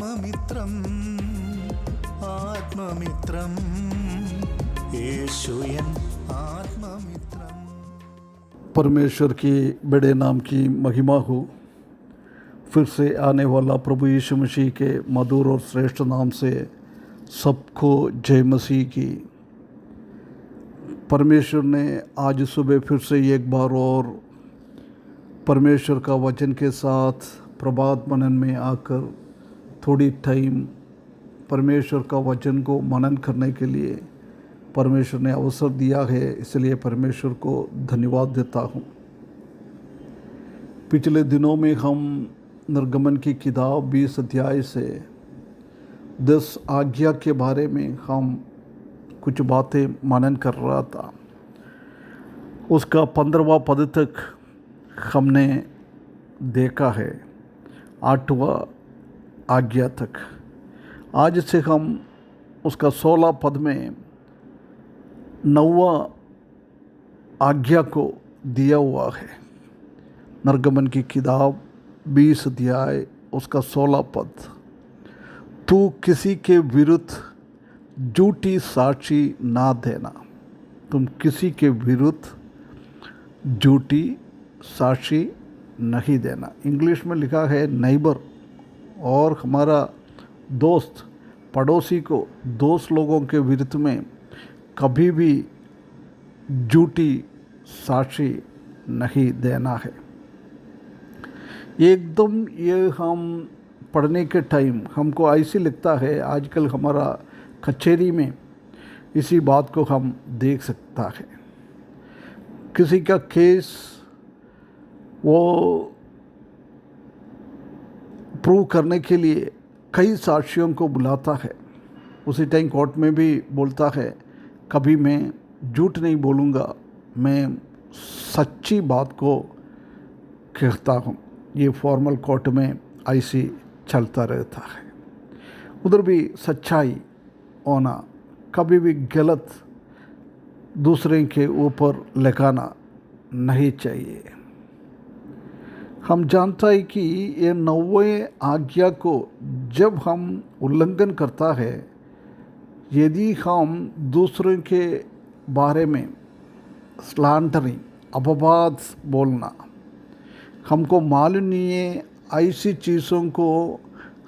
ആത്മമിത്രം ആത്മമിത്രം യേശുയൻ ആത്മമിത്രം। परमेश्वर की बड़े नाम की महिमा हो। फिर से आने वाला प्रभु यीशु मसीह के मधुर और श्रेष्ठ नाम से सबको जय मसीह की। परमेश्वर ने आज सुबह फिर से एक बार और परमेश्वर का वचन के साथ प्रभात मनन में आकर थोड़ी टाइम परमेश्वर का वचन को मनन करने के लिए परमेश्वर ने अवसर दिया है, इसलिए परमेश्वर को धन्यवाद देता हूँ। पिछले दिनों में हम निर्गमन की किताब 20 अध्याय से 10 आज्ञा के बारे में हम कुछ बातें मनन कर रहा था। उसका 15वां पद तक हमने देखा है, 8वां आज्ञा तक। आज से हम उसका 16 पद में 9वां आज्ञा को दिया हुआ है। निर्गमन की किताब 20 अध्याय उसका 16 पद, तू किसी के विरुद्ध झूठी साक्षी ना देना। तुम किसी के विरुद्ध झूठी साक्षी नहीं देना। इंग्लिश में लिखा है नेबर, और हमारा दोस्त पड़ोसी को दोस्त लोगों के विरुद्ध में कभी भी झूठी साक्षी नहीं देना है। एकदम ये हम पढ़ने के टाइम हमको ऐसी लगता है, आजकल हमारा कचहरी में इसी बात को हम देख सकता है। किसी का केस वो प्रूव करने के लिए कई साक्षियों को बुलाता है। उसी टाइम कोर्ट में भी बोलता है, कभी मैं झूठ नहीं बोलूँगा, मैं सच्ची बात को कहता हूँ। ये फॉर्मल कोर्ट में ऐसी चलता रहता है। उधर भी सच्चाई होना, कभी भी गलत दूसरे के ऊपर लगाना नहीं चाहिए। हम जानता है कि ये 9वें आज्ञा को जब हम उल्लंघन करता है, यदि हम दूसरों के बारे में स्लैंडरिंग अपवाद बोलना, हमको मालूम नहीं है ऐसी चीज़ों को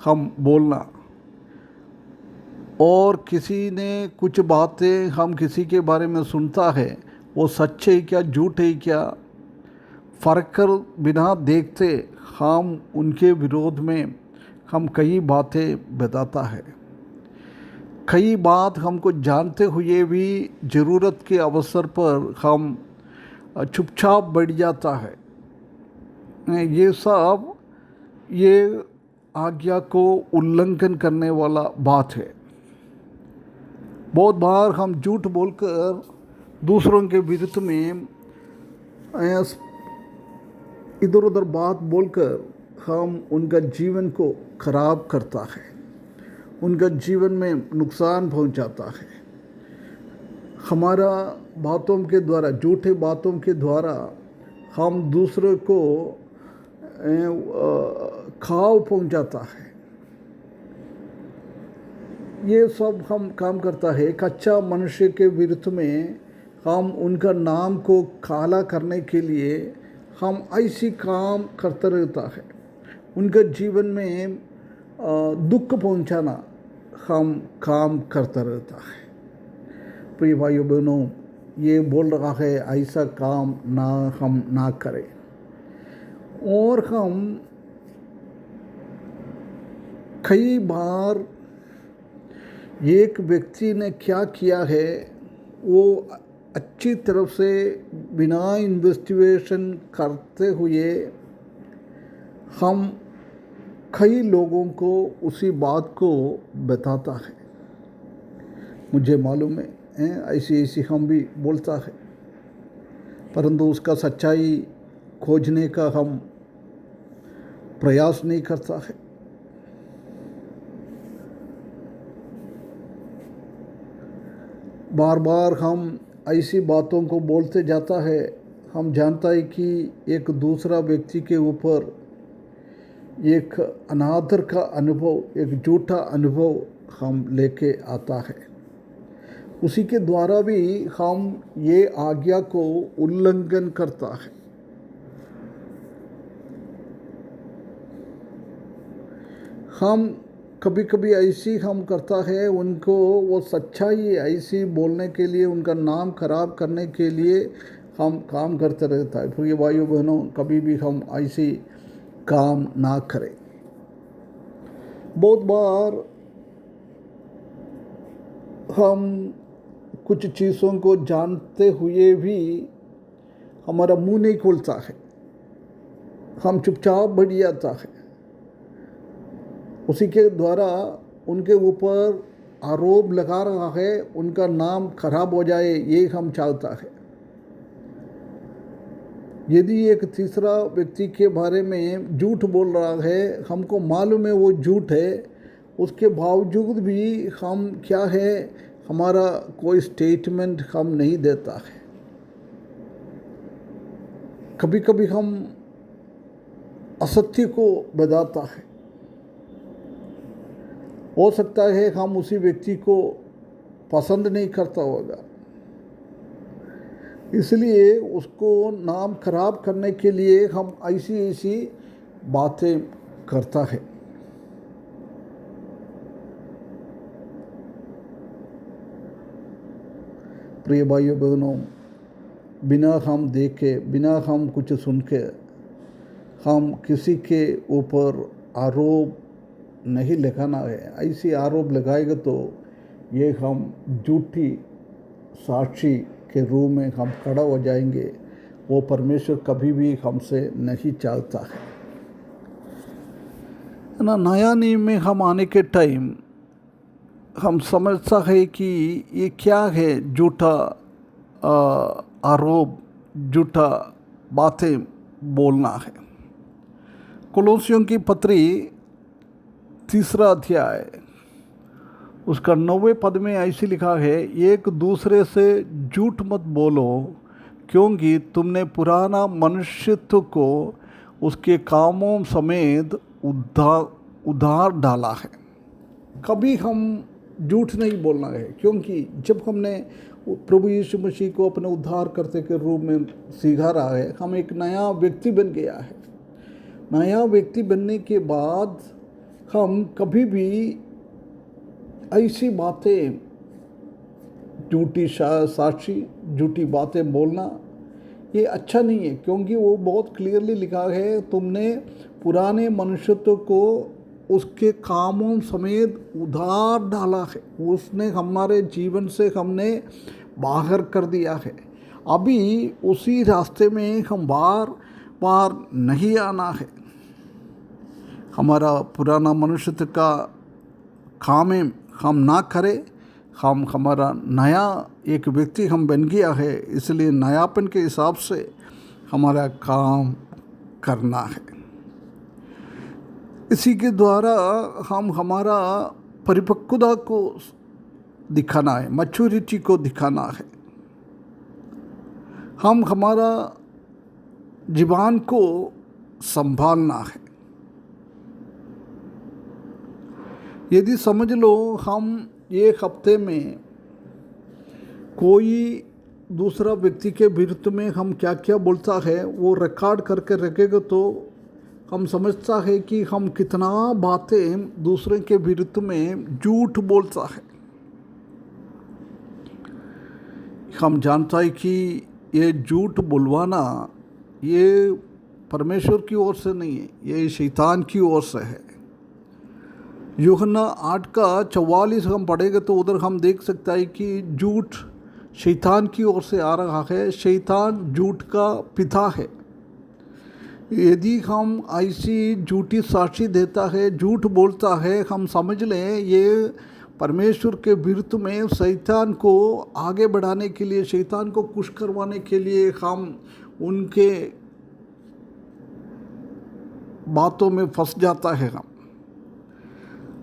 हम बोलना, और किसी ने कुछ बातें हम किसी के बारे में सुनता है, वो सच है क्या झूठ है क्या फ़र्क कर बिना देखते हम उनके विरोध में हम कई बातें बताता है। कई बात हमको जानते हुए भी ज़रूरत के अवसर पर हम चुपचाप बैठ जाता है। ये सब ये आज्ञा को उल्लंघन करने वाला बात है। बहुत बार हम झूठ बोलकर दूसरों के विरुद्ध में इधर उधर बात बोलकर हम उनका जीवन को खराब करता है, उनका जीवन में नुकसान पहुंचाता है। हमारा बातों के द्वारा, झूठे बातों के द्वारा हम दूसरे को घाव पहुंचाता है। ये सब हम काम करता है। कच्चा मनुष्य के विरुद्ध में हम उनका नाम को काला करने के लिए हम ऐसी काम करता रहता है। उनके जीवन में दुख पहुंचाना हम काम करता रहता है। प्रिय भाइयों बहनों, ये बोल रहा है ऐसा काम हम ना करें। और हम कई बार एक व्यक्ति ने क्या किया है, वो अच्छी तरफ से बिना इन्वेस्टिगेशन करते हुए हम कई लोगों को उसी बात को बताता है। मुझे मालूम है ऐसी हम भी बोलता है, परंतु उसका सच्चाई खोजने का हम प्रयास नहीं करता है। बार बार हम ऐसी बातों को बोलते जाता है। हम जानता है कि एक दूसरा व्यक्ति के ऊपर एक अनादर का अनुभव, एक झूठा अनुभव हम लेके आता है। उसी के द्वारा भी हम ये आज्ञा को उल्लंघन करता है। हम कभी कभी ऐसी हम करता है, उनको वो सच्चाई ऐसी बोलने के लिए, उनका नाम खराब करने के लिए हम काम करते रहता है। प्रिय भाइयों बहनों, कभी भी हम ऐसी काम ना करें। बहुत बार हम कुछ चीज़ों को जानते हुए भी हमारा मुंह नहीं खुलता है, हम चुपचाप बैठ जाता है। उसी के द्वारा उनके ऊपर आरोप लगा रहा है, उनका नाम खराब हो जाए, ये हम चाहता है। यदि एक तीसरा व्यक्ति के बारे में झूठ बोल रहा है, हमको मालूम है वो झूठ है, उसके बावजूद भी हम क्या है, हमारा कोई स्टेटमेंट हम नहीं देता है। कभी कभी हम असत्य को बताता है। हो सकता है हम उसी व्यक्ति को पसंद नहीं करता होगा, इसलिए उसको नाम खराब करने के लिए हम ऐसी ऐसी बातें करता है। प्रिय भाइयों बहनों, बिना हम देखे, बिना हम कुछ सुन के हम किसी के ऊपर आरोप नहीं लगाना है। ऐसी आरोप लगाएगा तो ये हम झूठी साक्षी के रूप में हम खड़ा हो जाएंगे। वो परमेश्वर कभी भी हमसे नहीं चाहता है ना। नया नियम में हम आने के टाइम हम समझता है कि ये क्या है, झूठा आरोप, झूठा बातें बोलना है। कोलोसियों की पत्री 3 अध्याय उसका 9वें पद में ऐसे लिखा है, एक दूसरे से झूठ मत बोलो, क्योंकि तुमने पुराना मनुष्यत्व को उसके कामों समेत उधार डाला है। कभी हम झूठ नहीं बोलना है, क्योंकि जब हमने प्रभु यीशु मसीह को अपने उद्धार करते के रूप में सीखा रहा है, हम एक नया व्यक्ति बन गया है। नया व्यक्ति बनने के बाद हम कभी भी ऐसी बातें, झूठी साक्षी, झूठी बातें बोलना ये अच्छा नहीं है, क्योंकि वो बहुत क्लियरली लिखा है, तुमने पुराने मनुष्यत्व को उसके कामों समेत उधार डाला है। उसने हमारे जीवन से हमने बाहर कर दिया है। अभी उसी रास्ते में हम बार बार नहीं आना है। हमारा पुराना मनुष्यत्व का काम हम ना करें, हम हमारा नया एक व्यक्ति हम बन गया है, इसलिए नयापन के हिसाब से हमारा काम करना है। इसी के द्वारा हम हमारा परिपक्वता को दिखाना है, मैच्योरिटी को दिखाना है। हम हमारा जीवन को संभालना है। यदि समझ लो हम एक हफ्ते में कोई दूसरा व्यक्ति के विरुद्ध में हम क्या क्या बोलता है वो रिकॉर्ड करके रखेगा, तो हम समझता है कि हम कितना बातें दूसरे के विरुद्ध में झूठ बोलता है। हम जानता है कि ये झूठ बुलवाना ये परमेश्वर की ओर से नहीं है, ये शैतान की ओर से है। यूहन्ना 8:44 हम पढ़ेंगे तो उधर हम देख सकता है कि झूठ शैतान की ओर से आ रहा है। शैतान झूठ का पिता है। यदि हम ऐसी झूठी साक्षी देता है, झूठ बोलता है, हम समझ लें ये परमेश्वर के विरुद्ध में शैतान को आगे बढ़ाने के लिए, शैतान को खुश करवाने के लिए हम उनके बातों में फंस जाता है। हम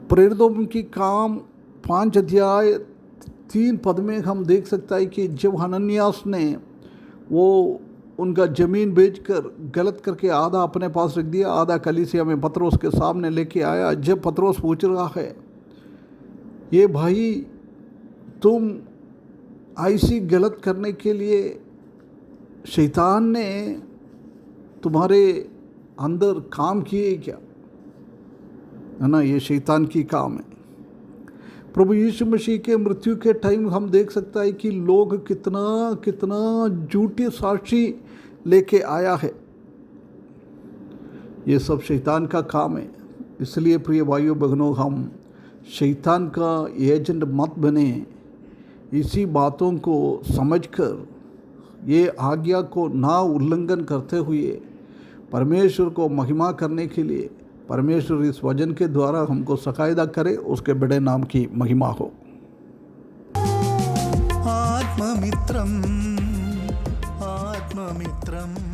प्रेरितों की काम 5:3 में हम देख सकता है कि जब हनन्यास ने वो उनका ज़मीन बेचकर गलत करके आधा अपने पास रख दिया, आधा कलीसिया में पतरोस के सामने लेके आया। जब पतरोस पूछ रहा है, ये भाई तुम ऐसी गलत करने के लिए शैतान ने तुम्हारे अंदर काम किए क्या? है ना, ये शैतान की काम है। प्रभु यीशु मसीह के मृत्यु के टाइम हम देख सकता है कि लोग कितना कितना झूठी साक्षी लेके आया है। ये सब शैतान का काम है। इसलिए प्रिय भाइयों बहनों, हम शैतान का एजेंट मत बने। इसी बातों को समझकर ये आज्ञा को ना उल्लंघन करते हुए परमेश्वर को महिमा करने के लिए परमेश्वर इस वचन के द्वारा हमको सकायदा करे, उसके बड़े नाम की महिमा हो। आत्ममित्रम आत्ममित्रम